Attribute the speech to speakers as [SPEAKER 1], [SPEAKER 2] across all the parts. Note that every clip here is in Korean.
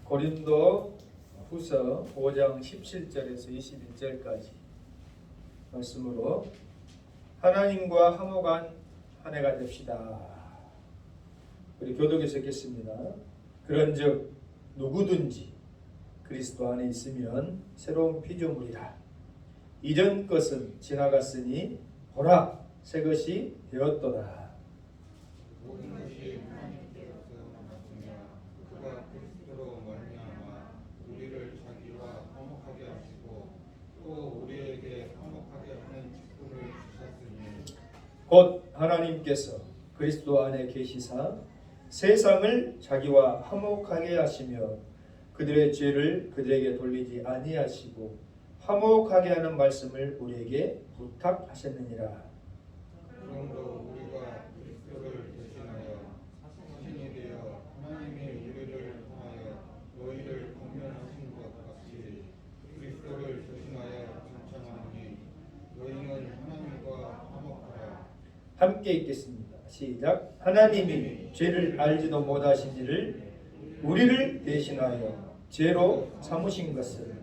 [SPEAKER 1] 고린도 후서 5장 17절에서 21절까지 말씀으로 하나님과 화목한 한 해가 됩시다. 우리 교독에서 읽겠습니다. 그런즉 누구든지 그리스도 안에 있으면 새로운 피조물이라. 이전 것은 지나갔으니 보라 새 것이 되었도다.
[SPEAKER 2] 모든 것이 하나님께로서 나왔으며 그가 그리스도로 말미암아 우리를 자기와 화목하게 하시고 또 우리에게 화목하게 하는 직분을 주셨으니
[SPEAKER 1] 곧 하나님께서 그리스도 안에 계시사 세상을 자기와 화목하게 하시며 그들의 죄를 그들에게 돌리지 아니하시고 화목하게 하는 말씀을 우리에게 부탁하셨느니라.
[SPEAKER 2] 그러므로 우리가 그리스도를 대신하여 신이 되어 하나님이 우리를 통하여 너희를 권면하신 것 같이 그리스도를 대신하여 전창하니 너희는 하나님과 화목하라.
[SPEAKER 1] 함께 읽겠습니다. 시작. 하나님이 죄를 알지도 못하신 이를 우리를 대신하여 죄로 삼으신 것을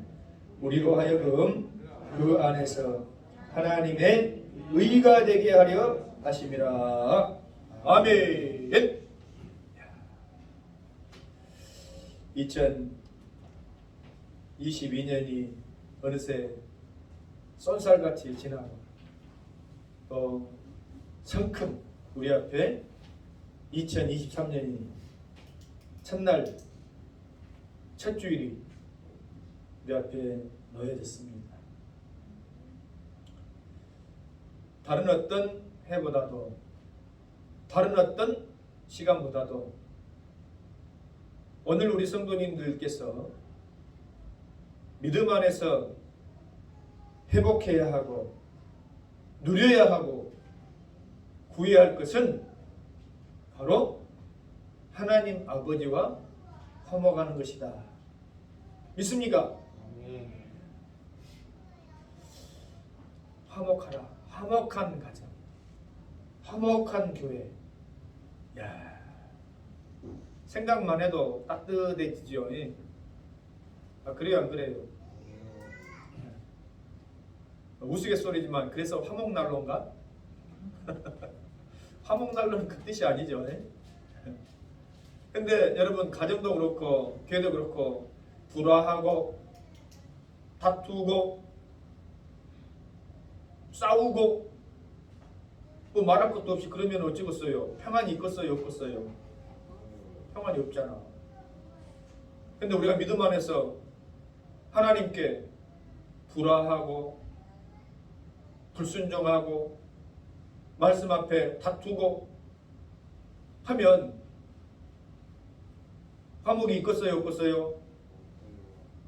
[SPEAKER 1] 우리로 하여금 그 안에서 하나님의 의가 되게 하려 하심이라. 아멘. 2022년이 어느새 쏜살같이 지나고 성큼 우리 앞에 2023년이 첫날 첫 주일이 우리 앞에 놓여졌습니다. 다른 어떤 해보다도 다른 어떤 시간보다도 오늘 우리 성도님들께서 믿음 안에서 회복해야 하고 누려야 하고 구해야 할 것은 바로 하나님 아버지와 화목하는 것이다. 믿습니까? 화목하라. 화목한 가정, 화목한 교회. 야, 생각만 해도 따뜻해지죠. 그래요, 안 그래요? 우스갯소리지만 그래서 화목난로인가? 화목난로는 그 뜻이 아니죠. 근데 여러분 가정도 그렇고 교회도 그렇고 불화하고 다투고 싸우고 뭐 말할 것도 없이 그러면 어찌겠어요? 평안이 있겠어요? 없겠어요? 평안이 없잖아. 근데 우리가 믿음 안에서 하나님께 불화하고 불순종하고 말씀 앞에 다투고 하면 화목이 있겠어요? 없겠어요?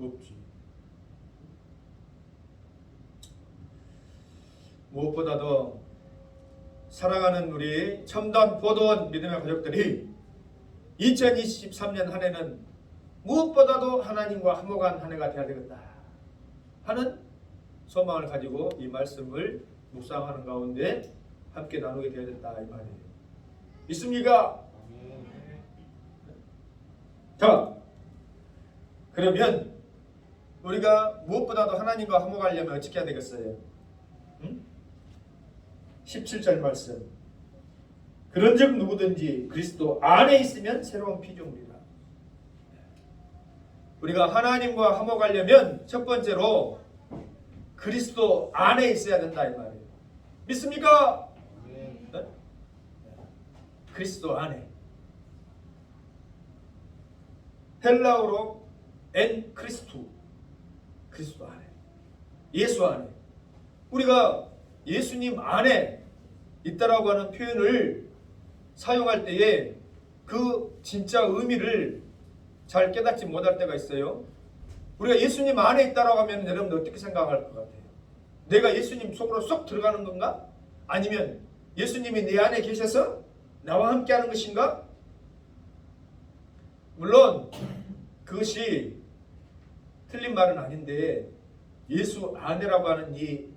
[SPEAKER 1] 없지. 무엇보다도 사랑하는 우리 첨단 보도원 믿음의 가족들이 2023년 한 해는 무엇보다도 하나님과 화목한 한 해가 되어야 되겠다 하는 소망을 가지고 이 말씀을 묵상하는 가운데 함께 나누게 되어야 된다 이 말이에요. 있습니까? 자, 그러면 우리가 무엇보다도 하나님과 화목하려면 어떻게 해야 되겠어요? 17절 말씀. 그런즉 누구든지 그리스도 안에 있으면 새로운 피조물이라. 우리가 하나님과 화목하려면 첫 번째로 그리스도 안에 있어야 된다 이 말이에요. 믿습니까? 네? 그리스도 안에. 헬라어로 엔 크리스투. 그리스도 안에. 예수 안에. 우리가 예수님 안에 있다라고 하는 표현을 사용할 때에 그 진짜 의미를 잘 깨닫지 못할 때가 있어요. 우리가 예수님 안에 있다라고 하면 여러분들 어떻게 생각할 것 같아요? 내가 예수님 속으로 쏙 들어가는 건가? 아니면 예수님이 내 안에 계셔서 나와 함께 하는 것인가? 물론 그것이 틀린 말은 아닌데 예수 안에라고 하는 이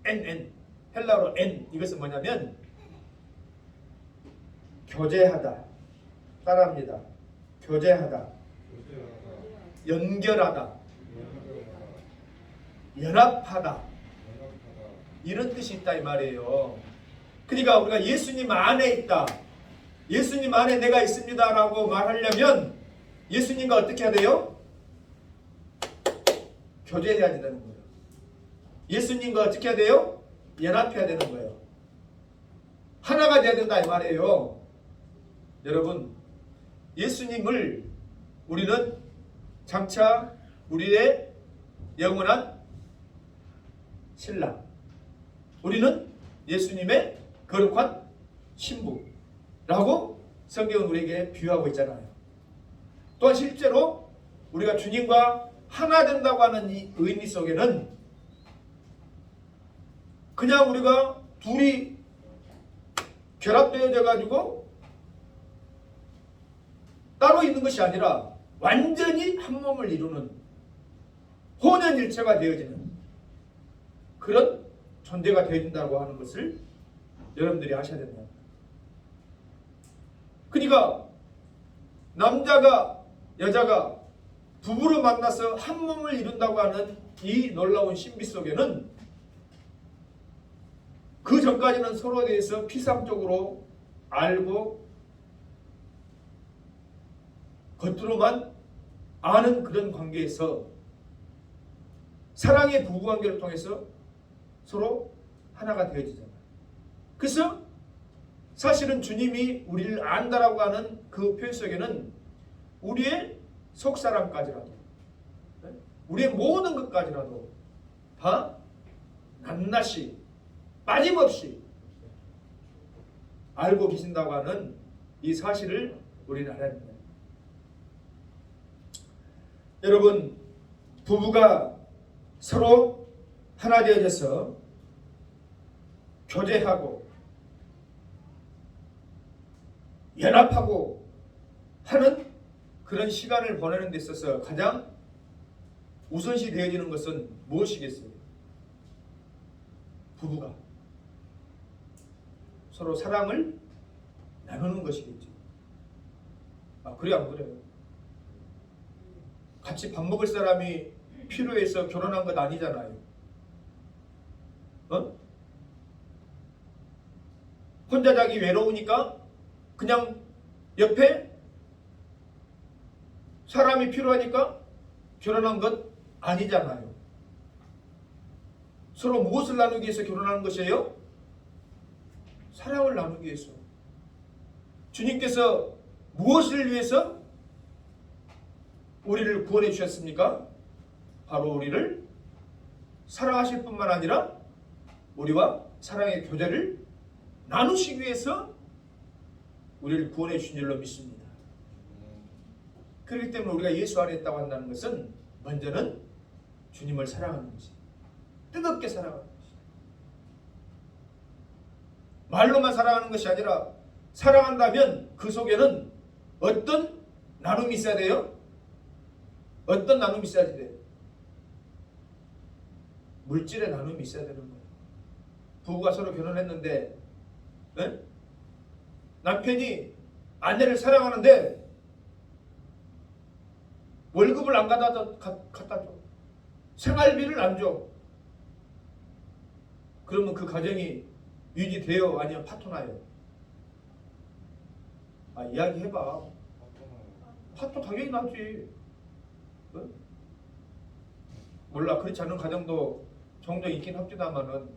[SPEAKER 1] 엔 헬라어로 엔 이것은 뭐냐면 교제하다 따라합니다. 교제하다,
[SPEAKER 2] 교제하다,
[SPEAKER 1] 연결하다,
[SPEAKER 2] 연결하다,
[SPEAKER 1] 연합하다
[SPEAKER 2] 연합하다.
[SPEAKER 1] 이런 뜻이 있다 이 말이에요. 그러니까 우리가 예수님 안에 있다, 예수님 안에 내가 있습니다 라고 말하려면 예수님과 어떻게 해야 돼요? 교제해야 된다는 거예요. 예수님과 어떻게 해야 돼요? 연합해야 되는 거예요. 하나가 돼야 된다 이 말이에요. 여러분, 예수님을 우리는 장차 우리의 영원한 신랑, 우리는 예수님의 거룩한 신부라고 성경은 우리에게 비유하고 있잖아요. 또한 실제로 우리가 주님과 하나 된다고 하는 이 의미 속에는 그냥 우리가 둘이 결합되어져 가지고 따로 있는 것이 아니라 완전히 한 몸을 이루는 혼연일체가 되어지는 그런 존재가 되어진다고 하는 것을 여러분들이 아셔야 된다. 그러니까 남자가 여자가 부부로 만나서 한 몸을 이룬다고 하는 이 놀라운 신비 속에는 그 전까지는 서로에 대해서 피상적으로 알고 겉으로만 아는 그런 관계에서 사랑의 부부관계를 통해서 서로 하나가 되어지잖아요. 그래서 사실은 주님이 우리를 안다라고 하는 그 표현 속에는 우리의 속사람까지라도, 우리의 모든 것까지라도 다 낱낱이 빠짐없이 알고 계신다고 하는 이 사실을 우리는 알아야 됩니다. 여러분, 부부가 서로 하나 되어져서 교제하고 연합하고 하는 그런 시간을 보내는 데 있어서 가장 우선시 되어지는 것은 무엇이겠어요? 부부가 서로 사랑을 나누는 것이겠죠. 그래 안 그래요? 같이 밥 먹을 사람이 필요해서 결혼한 것 아니잖아요. 혼자 자기 외로우니까 그냥 옆에 사람이 필요하니까 결혼한 것 아니잖아요. 서로 무엇을 나누기 위해서 결혼하는 것이에요? 사랑을 나누기 위해서. 주님께서 무엇을 위해서 우리를 구원해 주셨습니까? 바로 우리를 사랑하실 뿐만 아니라 우리와 사랑의 교제를 나누시기 위해서 우리를 구원해 주신 줄로 믿습니다. 그렇기 때문에 우리가 예수 안에 있다고 한다는 것은 먼저는 주님을 사랑하는 것이, 뜨겁게 사랑하는 것이, 말로만 사랑하는 것이 아니라 사랑한다면 그 속에는 어떤 나눔이 있어야 돼요? 어떤 나눔이 있어야 돼요? 물질의 나눔이 있어야 되는 거예요. 부부가 서로 결혼했는데 남편이 아내를 사랑하는데 월급을 안 갖다 줘. 생활비를 안 줘. 그러면 그 가정이 유지돼요? 아니면 파토나요? 이야기해봐. 파토 당연히 나지. 몰라, 그렇지 않은 가정도 종종 있긴 합니다만은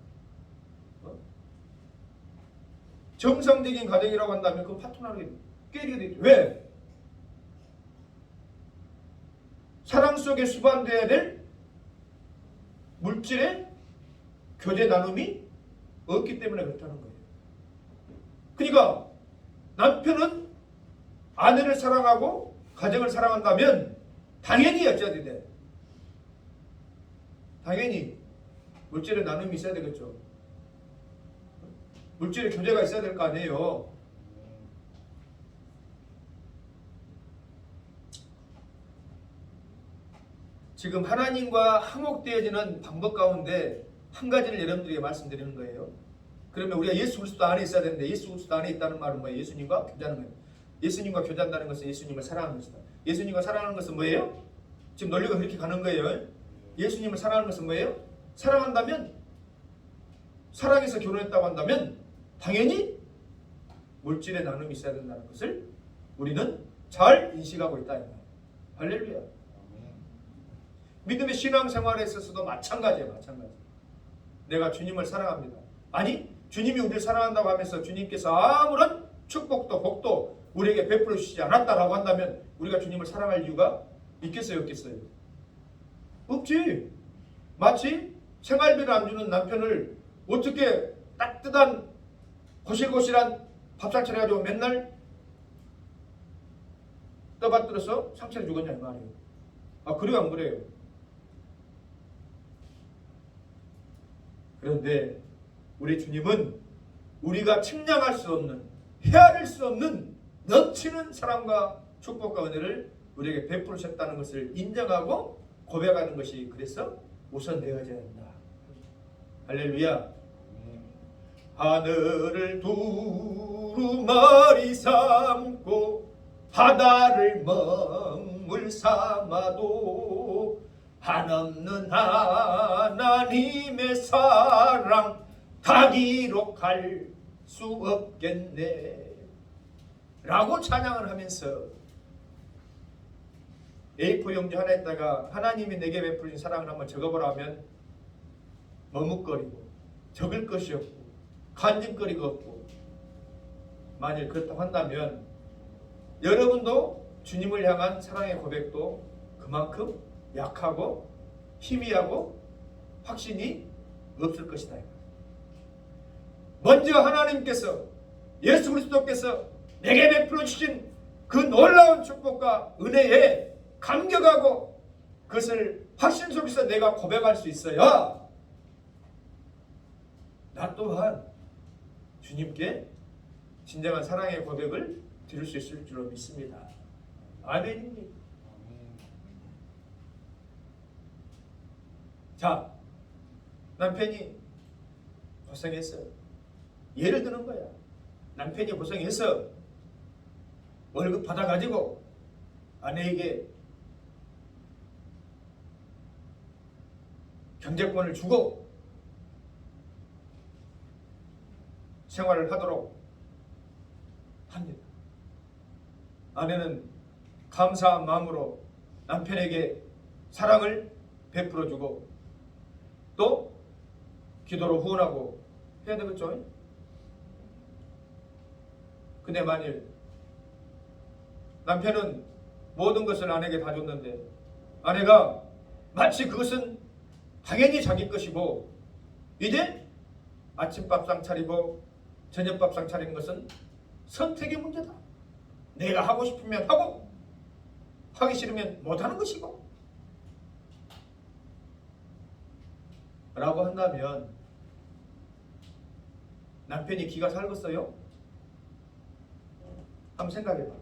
[SPEAKER 1] 정상적인 가정이라고 한다면 그 파토나게 깨지게 되죠. 왜? 사랑 속에 수반돼야 될 물질의 교제 나눔이 없기 때문에 그렇다는 거예요. 그러니까 남편은 아내를 사랑하고 가정을 사랑한다면 당연히 어찌해야 돼? 당연히 물질의 나눔이 있어야 되겠죠. 물질의 교제가 있어야 될 거 아니에요. 지금 하나님과 화목되어지는 방법 가운데 한 가지를 여러분들에게 말씀드리는 거예요. 그러면 우리가 예수 그리스도 안에 있어야 되는데 예수 그리스도 안에 있다는 말은 뭐예요? 예수님과 교제하는 거예요. 예수님과 교제한다는 것은 예수님을 사랑하는 것이다. 예수님과 사랑하는 것은 뭐예요? 지금 논리가 그렇게 가는 거예요. 예수님을 사랑하는 것은 뭐예요? 사랑한다면, 사랑해서 결혼했다고 한다면 당연히 물질의 나눔이 있어야 된다는 것을 우리는 잘 인식하고 있다. 할렐루야. 믿음의 신앙생활에 있어서도 마찬가지예요. 마찬가지. 내가 주님을 사랑합니다. 아니, 주님이 우리를 사랑한다고 하면서 주님께서 아무런 축복도 복도 우리에게 베풀어 주시지 않았다라고 한다면 우리가 주님을 사랑할 이유가 있겠어요? 없겠어요? 없지. 마치 생활비를 안 주는 남편을 어떻게 따뜻한 고실고실한 밥상 차려가지고 맨날 떠받들어서 상처를 주겠냐 이 말이에요. 아, 그래요 안 그래요? 그런데 우리 주님은 우리가 측량할 수 없는, 헤아릴 수 없는 넘치는 사랑과 축복과 은혜를 우리에게 베풀으셨다는 것을 인정하고 고백하는 것이 그래서 우선되어져야 한다. 할렐루야. 하늘을 두루마리 삼고 바다를 먹물 삼아도 한없는 하나님의 사랑 다 기록할 수 없겠네 라고 찬양을 하면서 A4 용지 하나에다가 하나님이 내게 베풀린 사랑을 한번 적어보라 하면 머뭇거리고 적을 것이 없고 간직거리가 없고, 만일 그렇다고 한다면 여러분도 주님을 향한 사랑의 고백도 그만큼 약하고 희미하고 확신이 없을 것이다. 먼저 하나님께서, 예수 그리스도께서 내게 베풀어 주신 그 놀라운 축복과 은혜에 감격하고 그것을 확신 속에서 내가 고백할 수 있어야 나 또한 주님께 진정한 사랑의 고백을 드릴 수 있을 줄로 믿습니다. 아멘입니다. 자, 남편이 고생했어요. 예를 드는 거야. 남편이 고생해서 월급 받아가지고 아내에게 경제권을 주고 생활을 하도록 합니다. 아내는 감사한 마음으로 남편에게 사랑을 베풀어주고 또 기도로 후원하고 해야 되겠죠? 근데 만일 남편은 모든 것을 아내에게 다 줬는데 아내가 마치 그것은 당연히 자기 것이고 이제 아침밥상 차리고 저녁밥상 차리는 것은 선택의 문제다. 내가 하고 싶으면 하고 하기 싫으면 못하는 것이고 라고 한다면 남편이 기가 살겠어요? 한번 생각해봐.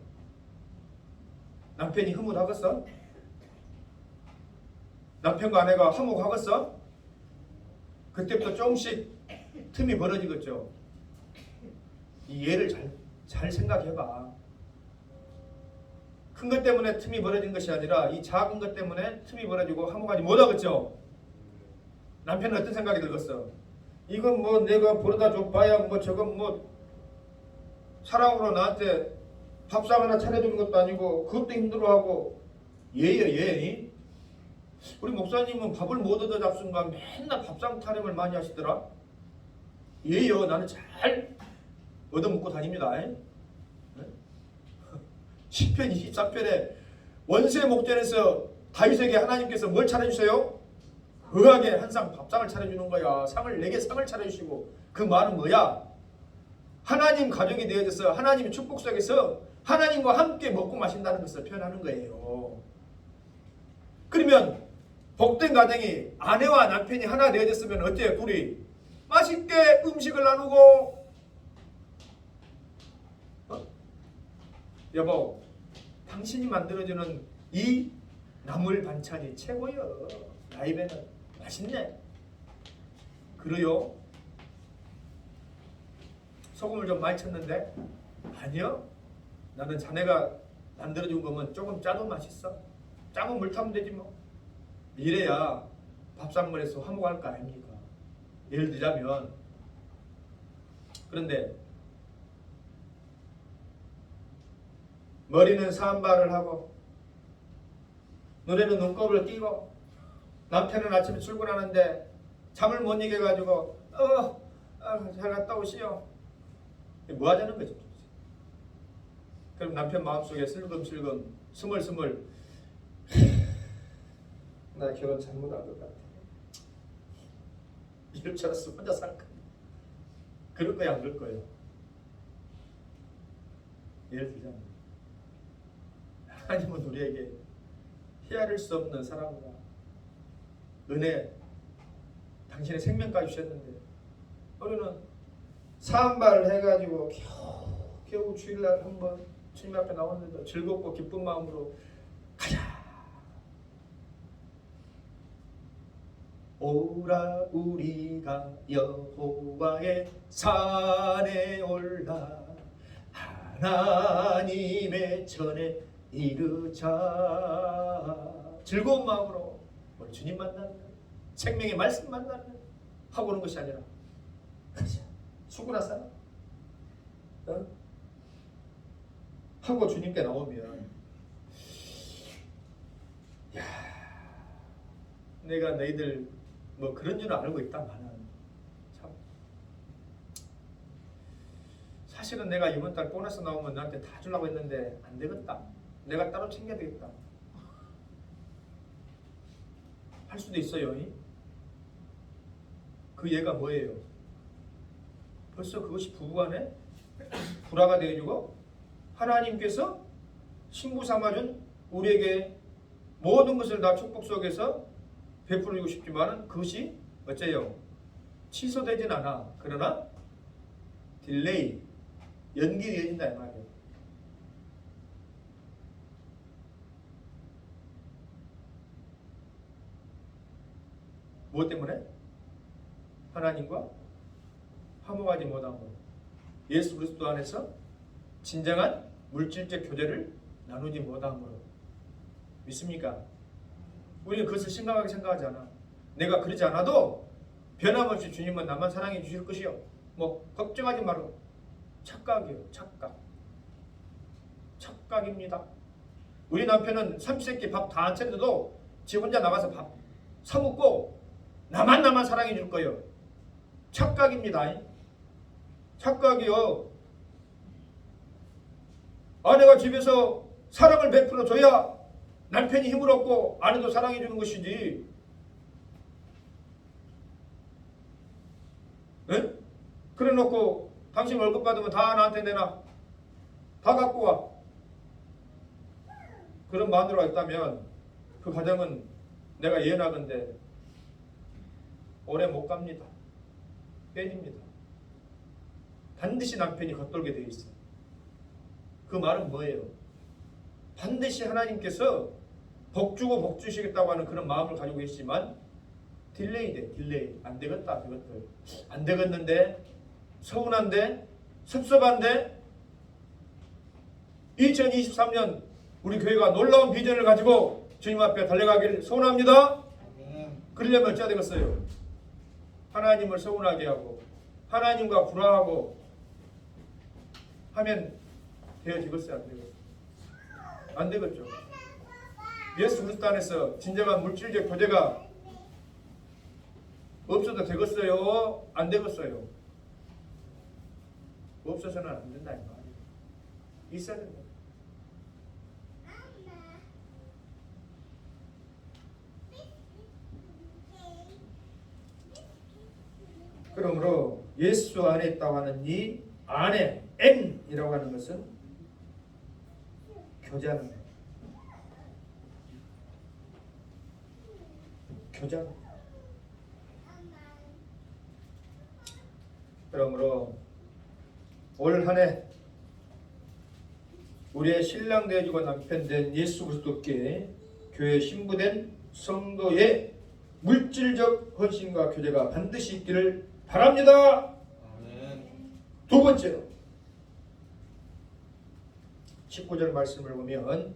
[SPEAKER 1] 남편이 흐뭇하겠어? 남편과 아내가 화목하겠어? 그때부터 조금씩 틈이 벌어지겠죠. 이 예를 잘 생각해봐. 큰 것 때문에 틈이 벌어진 것이 아니라 이 작은 것 때문에 틈이 벌어지고 화목하지 못하겠죠. 남편은 어떤 생각이 들겠어? 이건 뭐 내가 벌어다 줘봐야 뭐 저건 뭐 사랑으로 나한테 밥상 하나 차려주는 것도 아니고 그것도 힘들어하고 예요 예. 우리 목사님은 밥을 못 얻어 잡순가 맨날 밥상 타령을 많이 하시더라. 예요 나는 잘 얻어먹고 다닙니다. 시편 23편에 원수의 목전에서 다윗에게 하나님께서 뭘 차려주세요? 의하게 항상 밥상을 차려주는 거야. 내게 상을 차려주시고 그 말은 뭐야? 하나님 가족이 되어져서 하나님의 축복 속에서 하나님과 함께 먹고 마신다는 것을 표현하는 거예요. 그러면 복된 가정이 아내와 남편이 하나 되어졌으면 어때요? 둘이 맛있게 음식을 나누고 여보 당신이 만들어주는 이 나물 반찬이 최고요. 나 입에는 맛있네. 그래요? 소금을 좀 많이 쳤는데? 아니요. 나는 자네가 만들어준 거면 조금 짜도 맛있어. 짜면 물 타면 되지 뭐. 이래야 밥상머리에서 화목할 거 아닙니까? 예를 들자면, 그런데 머리는 산발을 하고 눈에는 눈곱을 끼고 남편은 아침에 출근하는데 잠을 못 이겨가지고 잘 갔다 오시오. 뭐 하자는 거죠? 그럼 남편 마음속에 슬금슬금 스멀스멀 나 결혼 잘못한 것 같아. 이럴 줄 알았어. 혼자 살 거야. 그럴 거야 안 그럴 거예요? 예를 들자면 하나님은 우리에게 헤아릴 수 없는 사랑과 은혜, 당신의 생명까지 주셨는데 우리는 사한발 해가지고 겨우 주일날 한번 주님 앞에 나왔는데 즐겁고 기쁜 마음으로 가자. 오라 우리가 여호와의 산에 올라 하나님의 전에 이르자. 즐거운 마음으로 우리 주님 만나는 생명의 말씀 만나는 하고 오는 것이 아니라 가자. 수고나 싸라. 하고 주님께 나오면 야, 내가 너희들 뭐 그런 줄 알고 있다마는 참 사실은 내가 이번 달 보너스 나오면 너한테 다 주려고 했는데 안 되겠다. 내가 따로 챙겨야 되겠다. 할 수도 있어요. 그 예가 뭐예요? 벌써 그것이 부부간에 불화가 되어지고 하나님께서 신부 삼아준 우리에게 모든 것을 다 축복 속에서 베풀고 싶지만 그것이 어째요? 취소되진 않아. 그러나 딜레이, 연기되어진다 이 말이에요. 무엇 때문에? 하나님과 화목하지 못함으로 예수 그리스도 안에서 진정한 물질적 교제를 나누지 못함으로. 믿습니까? 우리는 그것을 심각하게 생각하지 않아. 내가 그러지 않아도 변함없이 주님은 나만 사랑해 주실 것이요. 뭐 걱정하지 말고. 착각이에요. 착각입니다. 우리 남편은 삼시세끼 밥 다 안 차려도 지 혼자 나가서 밥 사 먹고 나만 사랑해 줄 거예요. 착각입니다. 착각이요. 아내가 집에서 사랑을 베풀어 줘야 남편이 힘을 얻고 아내도 사랑해 주는 것이지. 네? 그래 놓고 당신 월급 받으면 다 나한테 내놔. 다 갖고 와. 그런 마누라가 있다면 그 가정은 내가 예언하건대 오래 못 갑니다. 깨집니다. 반드시 남편이 겉돌게 되어 있어요. 그 말은 뭐예요? 반드시 하나님께서 복 주고 복 주시겠다고 하는 그런 마음을 가지고 계시지만 딜레이. 안 되겠다. 그것들 안 되겠는데, 서운한데, 섭섭한데. 2023년 우리 교회가 놀라운 비전을 가지고 주님 앞에 달려가기를 소원합니다. 그러려면 어찌해야 되겠어요? 하나님을 서운하게 하고 하나님과 불화하고 하면 되어지겠어요? 안 되겠어요? 안 되겠죠. 예수 그리스도 안에서 진정한 물질적 교제가 없어도 되겠어요? 안 되겠어요? 없어서는 안 된다 이 말이에요. 있어야 된다. 그러므로 예수 안에 있다고 하는 이 안에 N이라고 하는 것은 교제하는 거예요. 교제하는 거예요. 그러므로 올 한 해 우리의 신랑 되어주고 남편 된 예수 그리스도께 교회 신부된 성도의 물질적 헌신과 교제가 반드시 있기를 바랍니다.
[SPEAKER 2] 아멘.
[SPEAKER 1] 두 번째로 19절 말씀을 보면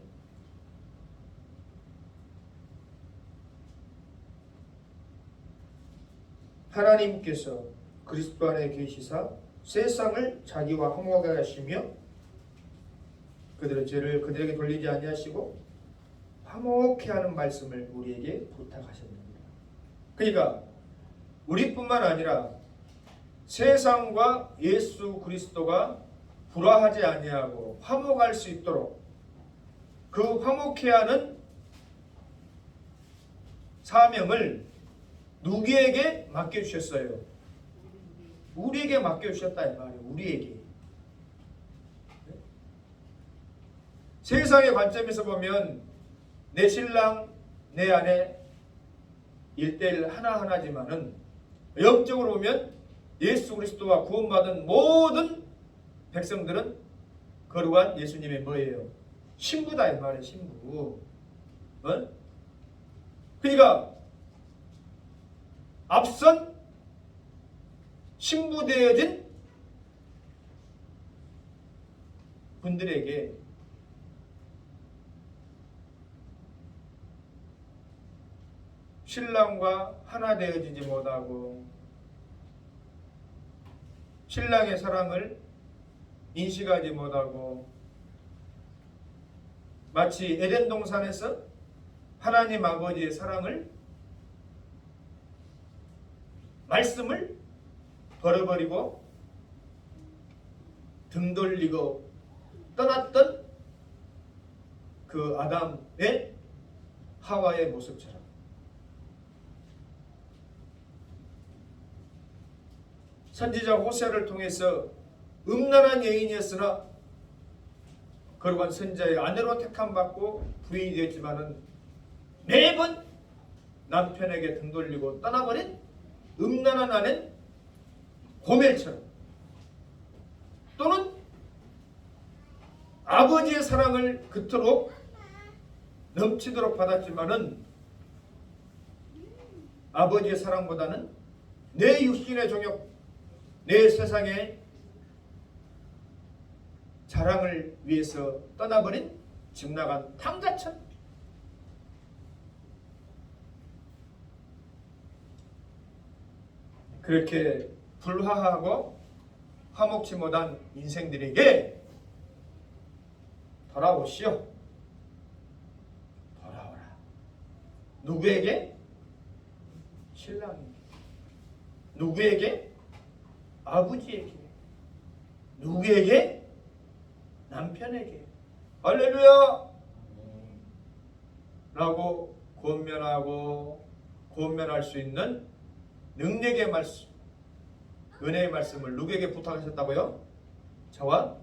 [SPEAKER 1] 하나님께서 그리스도 안에 계시사 세상을 자기와 화목하게 하시며 그들의 죄를 그들에게 돌리지 아니하시고 화목케 하는 말씀을 우리에게 부탁하셨습니다. 그러니까 우리뿐만 아니라 세상과 예수 그리스도가 불화하지 아니하고 화목할 수 있도록 그 화목케 하는 사명을 누구에게 맡겨주셨어요? 우리에게 맡겨주셨다 이 말이에요. 우리에게. 세상의 관점에서 보면 내 신랑, 내 아내 1:1 하나하나지만은 영적으로 보면 예수 그리스도와 구원받은 모든 백성들은 거룩한 예수님의 뭐예요? 신부다 이 말이에요. 신부. 그러니까 앞선 신부되어진 분들에게 신랑과 하나 되어지지 못하고 신랑의 사랑을 인식하지 못하고 마치 에덴 동산에서 하나님 아버지의 사랑을 말씀을 버려버리고 등 돌리고 떠났던 그 아담의 하와의 모습처럼 선지자 호세를 통해서 음란한 여인이었으나 거룩한 선지자의 아내로 택함받고 부인이 되었지만은 매번 남편에게 등 돌리고 떠나버린 음란한 아내 고멜처럼 또는 아버지의 사랑을 그토록 넘치도록 받았지만은 아버지의 사랑보다는 내 육신의 정욕, 내 세상의 자랑을 위해서 떠나버린 집 나간 탕자처럼 그렇게 불화하고 화목치 못한 인생들에게 돌아오시오. 돌아오라. 누구에게? 신랑에게. 누구에게? 아버지에게. 누구에게? 남편에게. 할렐루야! 라고 권면할 수 있는 능력의 말씀, 은혜의 말씀을 누구에게 부탁하셨다고요? 저와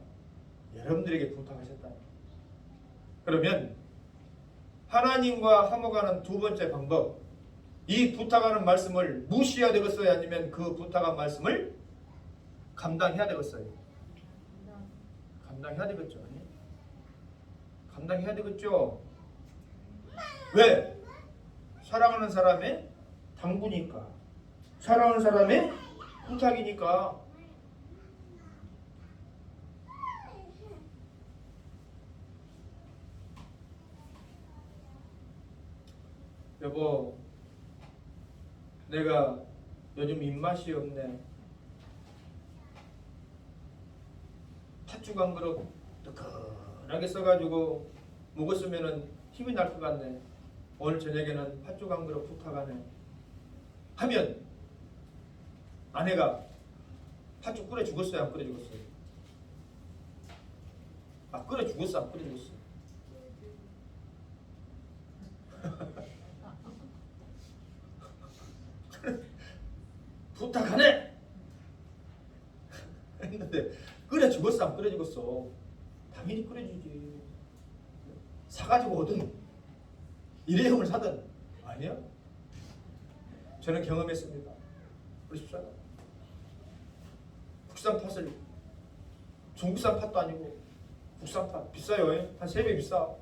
[SPEAKER 1] 여러분들에게 부탁하셨다. 그러면 하나님과 화목하는 두 번째 방법, 이 부탁하는 말씀을 무시해야 되겠어요? 아니면 그 부탁한 말씀을 감당해야 되겠어요? 감당해야 되겠죠? 감당해야 되겠죠? 왜? 사랑하는 사람의 당부니까, 사랑하는 사람의 부탁이니까. 여보, 내가 요즘 입맛이 없네. 팥죽 한 그릇 뜨끈하게 써가지고 먹었으면 힘이 날 것 같네. 오늘 저녁에는 팥죽 한 그릇 부탁하네. 하면 아내가 팥죽 끓여 죽었어요? 안 끓여 죽었어요? 아, 끓여 죽었어? 안 끓여 죽었어? 부탁하네! 했는데 끓여 죽었어? 안 끓여 죽었어? 당연히 끓여주지. 사가지고 오든 일회용을 사든. 아니야? 저는 경험했습니다. 우리 집사가 국산 팥을, 중국산 팥도 아니고 국산 팥 비싸요. 한 3배 비싸.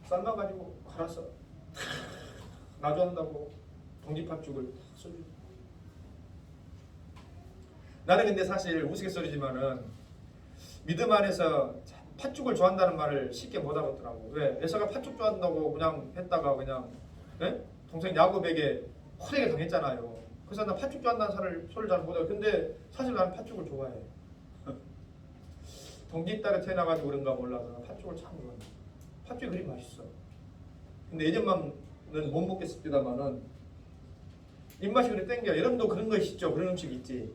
[SPEAKER 1] 삶아가지고 갈아서 놔줘한다고 동지팥죽을 써주고. 나는 근데 사실 우스갯소리지만은 믿음 안에서 팥죽을 좋아한다는 말을 쉽게 못 알아듣더라고. 왜? 에서가 팥죽 좋아한다고 그냥 했다가 그냥 네? 동생 야곱에게 호되게 당했잖아요. 그래서 나 팥죽 좋아한다는 소리를 잘 못해요. 근데 사실 나는 팥죽을 좋아해. 동기 딸에 태어나가지고 그런가 몰라도 나 팥죽을 참 좋아해. 팥죽이 그리 맛있어. 근데 예전만은 못 먹겠습니다만은 입맛이 그래 땡겨. 여러분도 그런 거 있죠? 그런 음식 있지?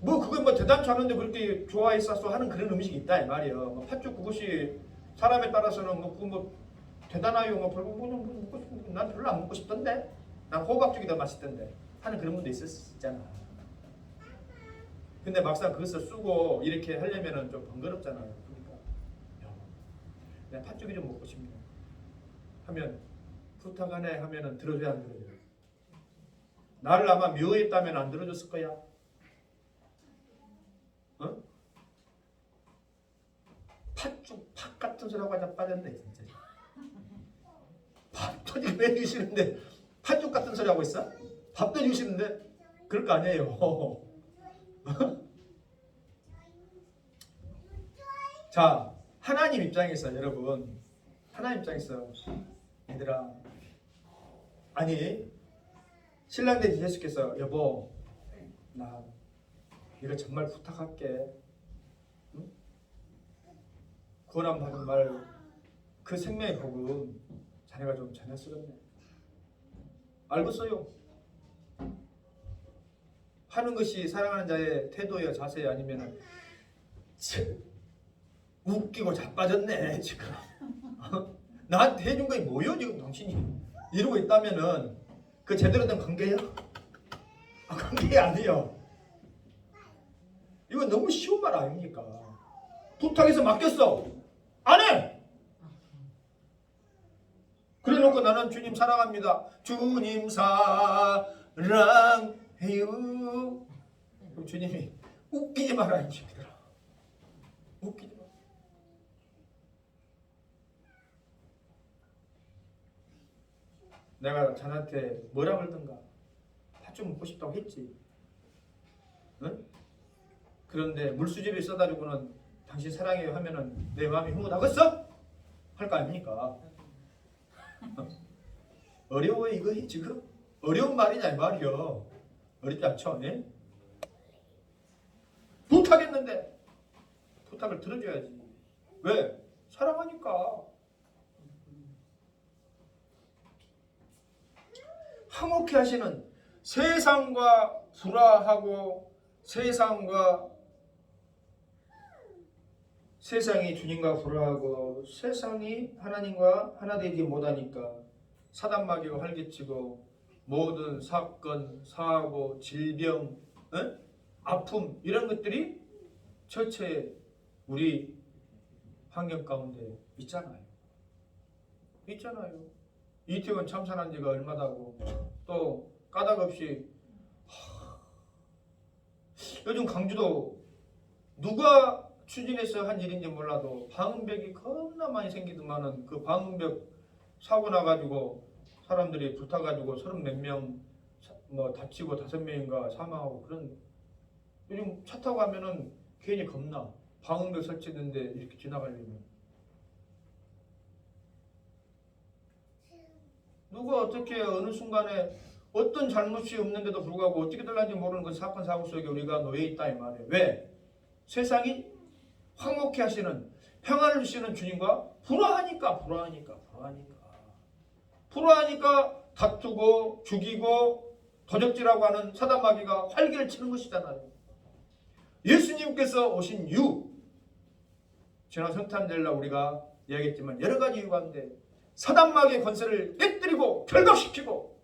[SPEAKER 1] 뭐 그건 뭐 대단치 않은데 그렇게 좋아했었어 하는 그런 음식이 있다 이 말이에요. 뭐 팥죽 그것이 사람에 따라서는 뭐 그거 뭐 대단하요 뭐 별로 뭐 먹고 싶은 난 별로 안 먹고 싶던데 난 호박죽이 더 맛있던데 하는 그런 분도 있잖아. 근데 막상 그것을 쓰고 이렇게 하려면은 좀 번거롭잖아요. 그러니까 내가 팥죽이 좀 먹고 싶네 하면 부탁하네 하면은 들어줘야 안 들어줘요? 나를 아마 미워했다면 안 들어줬을 거야. 어? 팥죽 팥 같은 소리하고 하자 빠졌네 진짜. 밥도 지금 왜 주시는데 팥죽 같은 소리 하고 있어? 밥도 주시는데 그럴 거 아니에요. 자, 하나님 입장에서 여러분, 하나님 입장에서 얘들아, 아니 신랑 되신 예수께서 여보, 나 이거 정말 부탁할게. 응? 구원함 받은 말 그 생명의 복음 자네가 좀 전했으겠네. 알겠어요. 하는 것이 사랑하는 자의 태도여 자세 아니면은 웃기고 자빠졌네 지금. 나한테 해준 게 뭐요 지금 당신이 이러고 있다면은 그 제대로 된 관계야? 관계 아니에요. 이거 너무 쉬운 말 아닙니까? 부탁해서 맡겼어. 안 해. 그래놓고 나는 주님 사랑합니다. 주님 사랑해요. 그럼 주님이 웃기지 마라 이 새끼들아. 웃기지 마. 내가 자네한테 뭐라 그러던가 팥죽 먹고 싶다고 했지. 응? 그런데 물수제비 써가지고는 당신 사랑해요 하면은 내 마음이 흐뭇하겠어? 할 거 아닙니까? 어려워 이거 지금? 어려운 말이냐 이 말이요. 어렵지 않죠? 예? 부탁했는데 부탁을 들어줘야지. 왜? 사랑하니까. 화목해 하시는 세상과 불화하고 세상이 주님과 불화하고 세상이 하나님과 하나 되지 못하니까 사단마귀가 활개치고 모든 사건, 사고, 질병, 아픔 이런 것들이 전체 우리 환경 가운데 있잖아요. 이태원 참사한 지가 얼마다고 또 까닭없이 요즘 강주도 누가 추진해서 한 일인지 몰라도 방음벽이 겁나 많이 생기더만은 그 방음벽 사고 나가지고 사람들이 붙어가지고 30몇 명 뭐 다치고 5명인가 사망하고 그런 요즘 차 타고 가면은 괜히 겁나 방음벽 설치했는데 이렇게 지나가려면 누가 어떻게 어느 순간에 어떤 잘못이 없는데도 불구하고 어떻게 될는지 모르는 그 사건 사고 속에 우리가 놓여 있다 이 말이에요. 왜? 세상이 화목해 하시는 평안을 주시는 주님과 불화하니까 다투고 죽이고 도적질하고 하는 사단마귀가 활개를 치는 것이잖아요. 예수님께서 오신 이유 지난 성탄절날 우리가 이야기했지만 여러 가지 이유가 있는데 사단마귀의 권세를 깨뜨리고 결박시키고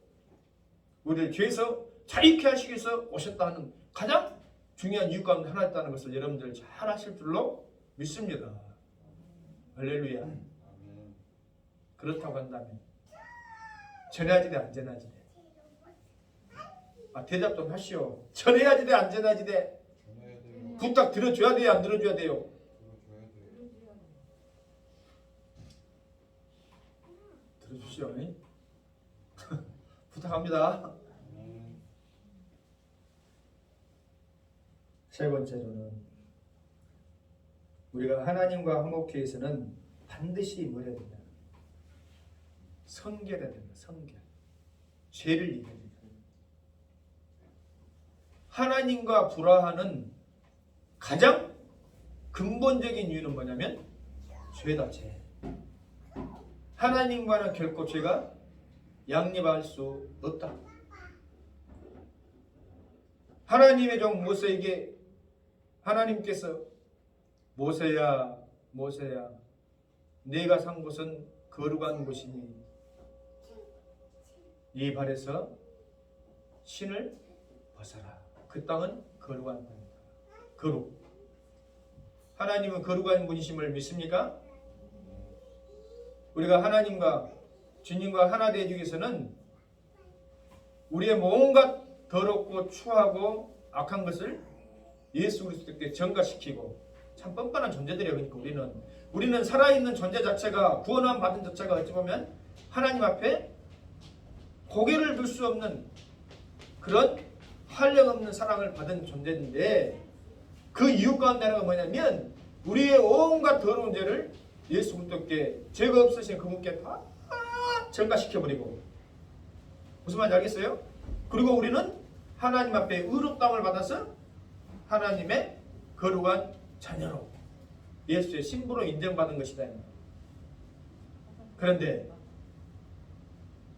[SPEAKER 1] 우리를 죄에서 자유케 하시기 위해서 오셨다 하는 가장 중요한 이유 가운데 하나였다는 것을 여러분들 잘 아실 줄로 믿습니다. 할렐루야. 그렇다고 한다면 전해야지 돼 안 전해야지 돼? 대답 좀 하시오. 전해야지 돼 안 전해야지 돼? 부탁 들어줘야 돼요 안 들어줘야 돼요? 들어주시오. 부탁합니다. 세 번째로는 우리가 하나님과 화목하기 위해서는 반드시 뭐해야 된다? 성결해야 된다. 성결. 죄를 이겨야 된다. 하나님과 불화하는 가장 근본적인 이유는 뭐냐면 죄다. 죄. 하나님과는 결코 죄가 양립할 수 없다. 하나님의 종 모세에게 하나님께서 모세야 모세야 네가 산 곳은 거룩한 곳이니 네 발에서 신을 벗어라. 그 땅은 거룩한 땅이다. 거룩. 하나님은 거룩한 분이심을 믿습니까? 우리가 하나님과 주님과 하나 되기 위해서는 우리의 온갖 더럽고 추하고 악한 것을 예수 그리스도께 전가시키고, 참 뻔뻔한 존재들이에요. 그러니까 우리는 살아있는 존재 자체가, 구원함 받은 자체가 어찌 보면 하나님 앞에 고개를 들 수 없는 그런 활력 없는 사랑을 받은 존재인데, 그 이유 가운데 하나가 뭐냐면 우리의 온갖 더러운 죄를 예수 그리스도께, 죄가 없으신 그분께 다 전가시켜버리고, 무슨 말인지 알겠어요? 그리고 우리는 하나님 앞에 의롭다함을 받아서 하나님의 거룩한 자녀로 예수의 신부로 인정받은 것이다. 그런데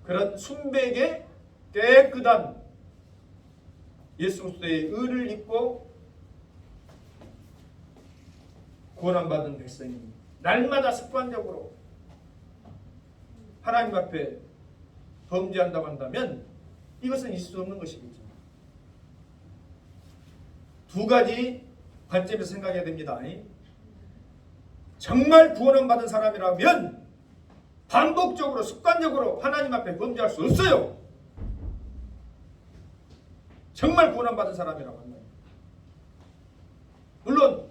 [SPEAKER 1] 그런 순백의 깨끗한 예수 그리스도의 의를 입고 구원받은 백성이 날마다 습관적으로 하나님 앞에 범죄한다고 한다면 이것은 있을 수 없는 것이겠죠. 두 가지 관점에서 생각해야 됩니다. 정말 구원을 받은 사람이라면 반복적으로 습관적으로 하나님 앞에 범죄할 수 없어요. 정말 구원을 받은 사람이라고 한다면. 물론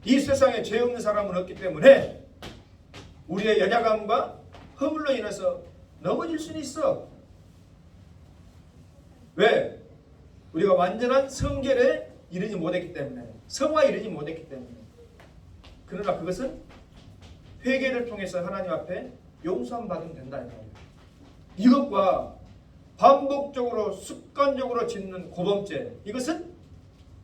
[SPEAKER 1] 이 세상에 죄 없는 사람은 없기 때문에 우리의 연약함과 허물로 인해서 넘어질 수는 있어. 왜? 우리가 완전한 성결에 이르지 못했기 때문에, 성화에 이르지 못했기 때문에. 그러나 그것은 회개를 통해서 하나님 앞에 용서함 받으면 된다. 이것과 반복적으로 습관적으로 짓는 고범죄, 이것은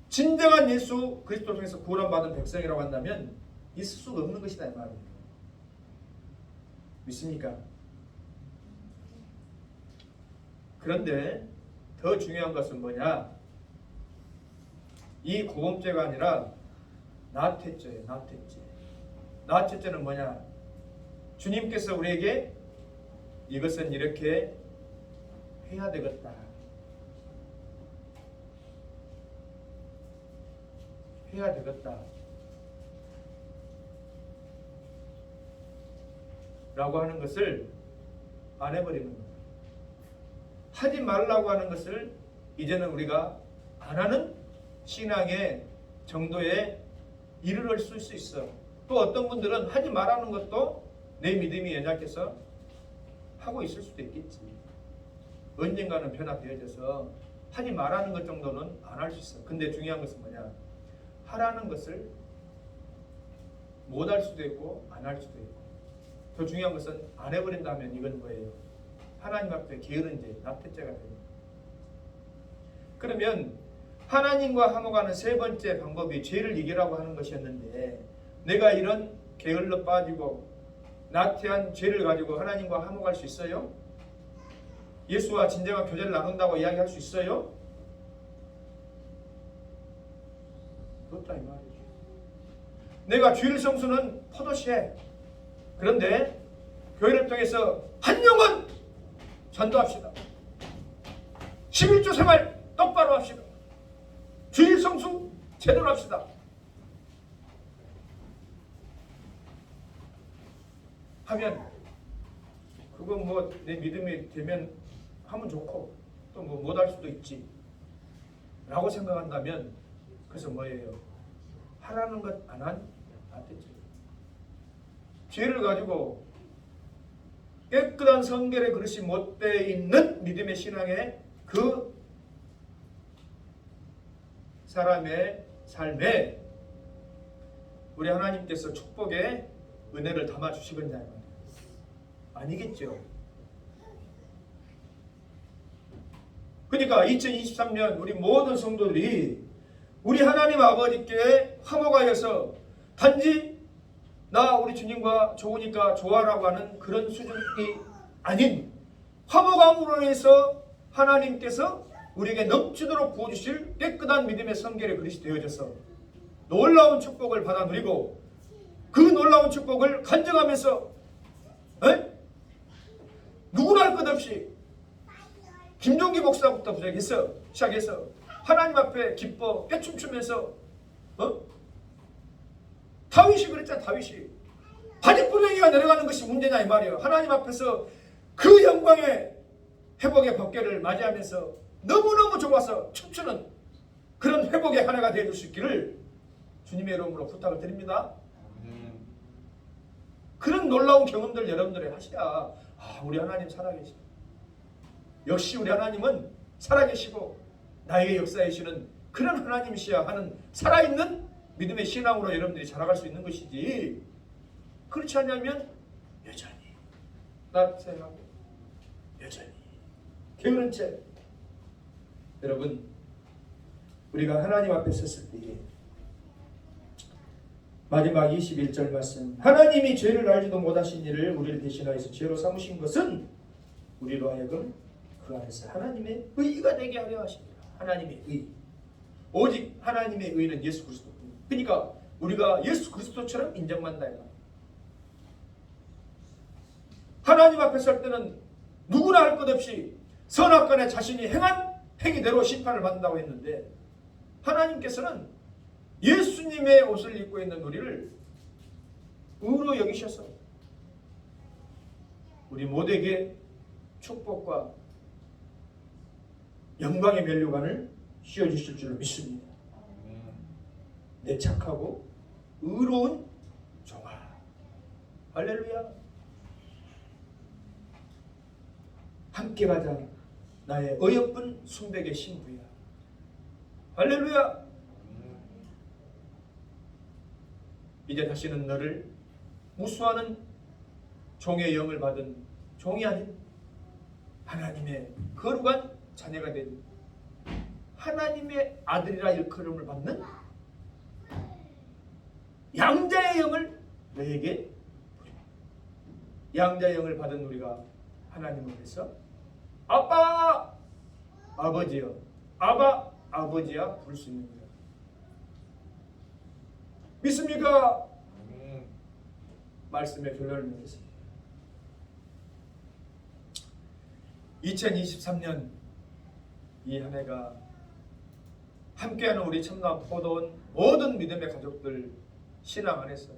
[SPEAKER 1] 진정한 예수 그리스도를 통해서 구원 받은 백성이라고 한다면 있을 수가 없는 것이다 이 말이에요. 믿습니까? 그런데 더 중요한 것은 뭐냐? 이 고범죄가 아니라 나태죄예요. 나태죄. 나태죄는 뭐냐? 주님께서 우리에게 이것은 이렇게 해야 되겠다, 해야 되겠다 라고 하는 것을 안 해버리는 거예요. 하지 말라고 하는 것을 이제는 우리가 안 하는 신앙의 정도에 이르를 쓸 수 있어. 또 어떤 분들은 하지 말라는 것도 내 믿음이 연약해서 하고 있을 수도 있겠지. 언젠가는 변화되어져서 하지 말라는 것 정도는 안 할 수 있어. 근데 중요한 것은 뭐냐? 하라는 것을 못 할 수도 있고 안 할 수도 있고, 더 중요한 것은 안 해버린다면 이건 뭐예요? 하나님 앞에 게으른 죄, 나태죄가 됩니다. 그러면 하나님과 화목하는 세 번째 방법이 죄를 이기라고 하는 것이었는데, 내가 이런 게을러 빠지고 나태한 죄를 가지고 하나님과 화목할 수 있어요? 예수와 진정한 교제를 나눈다고 이야기할 수 있어요? 그렇다 이 말이죠. 내가 주일 성수는 포도시해. 그런데 교회를 통해서 한 영혼 전도합시다. 11조 생활 똑바로 합시다. 주일 성수 제대로 합시다. 하면 그건 뭐 내 믿음이 되면 하면 좋고 또 뭐 못할 수도 있지 라고 생각한다면, 그래서 뭐예요? 하라는 것 안 한 나태죄. 죄를 가지고 깨끗한 성결의 그릇이 못되어 있는 믿음의 신앙의 그 사람의 삶에 우리 하나님께서 축복의 은혜를 담아 주시겠냐? 아니겠죠. 그러니까 2023년 우리 모든 성도들이 우리 하나님 아버지께 화목하여서 단지 나 우리 주님과 좋으니까 좋아라고 하는 그런 수준이 아닌 화목함으로 해서 하나님께서 우리에게 넘치도록 부어주실 깨끗한 믿음의 성결의 그릇이 되어져서 놀라운 축복을 받아 누리고 그 놀라운 축복을 간증하면서 누구나 할 것 없이 김종기 목사부터 시작해서 하나님 앞에 기뻐 떼춤추면서 다윗이 그랬잖아. 다윗이 바디뿌레기가 내려가는 것이 문제냐 이 말이에요. 하나님 앞에서 그 영광의 회복의 법궤를 맞이하면서 너무너무 좋아서 춤추는 그런 회복의 한 해가 되어줄 수 있기를 주님의 이름으로 부탁을 드립니다. 그런 놀라운 경험들 여러분들이 하셔야 우리 하나님 살아계시다. 역시 우리 하나님은 살아계시고 나에게 역사하시는 그런 하나님이시야 하는 살아있는 믿음의 신앙으로 여러분들이 자라갈 수 있는 것이지, 그렇지 않으면 여전히 낙세하고 여전히 게으른 채. 여러분, 우리가 하나님 앞에 섰을 때 마지막 21절 말씀, 하나님이 죄를 알지도 못하신 일을 우리를 대신하여서 죄로 삼으신 것은 우리로 하여금 그 안에서 하나님의 의가 되게 하려 하십니다. 하나님의 의. 오직 하나님의 의는 예수 그리스도. 그러니까 우리가 예수 그리스도처럼 인정받는다. 하나님 앞에 설 때는 누구나 할 것 없이 선악간에 자신이 행한 행위대로 심판을 받는다고 했는데, 하나님께서는 예수님의 옷을 입고 있는 우리를 의로 여기셔서 우리 모두에게 축복과 영광의 면류관을 씌워주실 줄로 믿습니다. 내 착하고 의로운 종아. 할렐루야. 함께 가자. 나의 어여쁜 순백의 신부야. 할렐루야. 이제 다시는 너를 무수하는 종의 영을 받은 종이 아닌 하나님의 거룩한 자녀가 된 하나님의 아들이라 일컬음을 받는 양자의 영을 너에게 부려. 양자의 영을 받은 우리가 하나님을 위해서 아빠 아버지여, 아바 아버지야 부를 수 있는 거야. 믿습니까? 말씀의 결론을 맺겠습니다. 2023년 이 한 해가 함께하는 우리 참남 포도원 모든 믿음의 가족들 신앙 안에서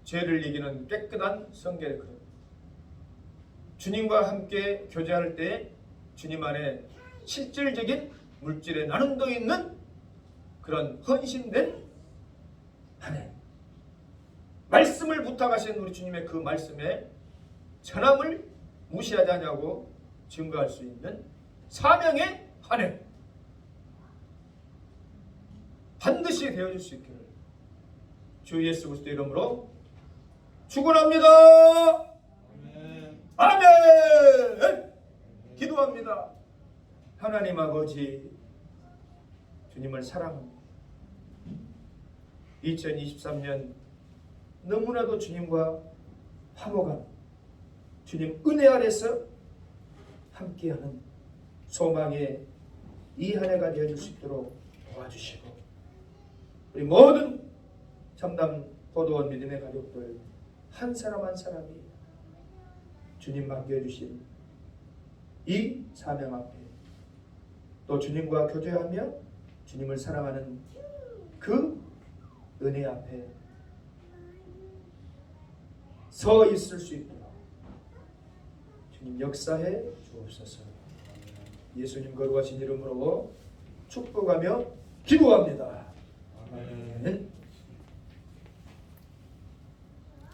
[SPEAKER 1] 죄를 이기는 깨끗한 성결의 그릇, 주님과 함께 교제할 때 주님 안에 실질적인 물질의 나눔도 있는 그런 헌신된 한 해, 말씀을 부탁하신 우리 주님의 그 말씀에 전함을 무시하지 않냐고 증거할 수 있는 사명의 한 해 반드시 되어줄 수 있기를 주 예수 그리스도 이름으로 축원합니다. 아멘. 기도합니다. 하나님 아버지, 주님을 사랑합니다. 2023년 너무나도 주님과 화목한 주님 은혜 아래서 함께하는 소망의 이 한 해가 되어줄 수 있도록 도와주시고, 우리 모든 참담 포도원 믿음의 가족들 한 사람 한 사람이 주님 맡겨주신 이 사명 앞에 또 주님과 교제하며 주님을 사랑하는 그 은혜 앞에 서 있을 수 있도록 주님 역사해 주옵소서. 예수님 거룩하신 이름으로 축복하며 기도합니다. 아멘.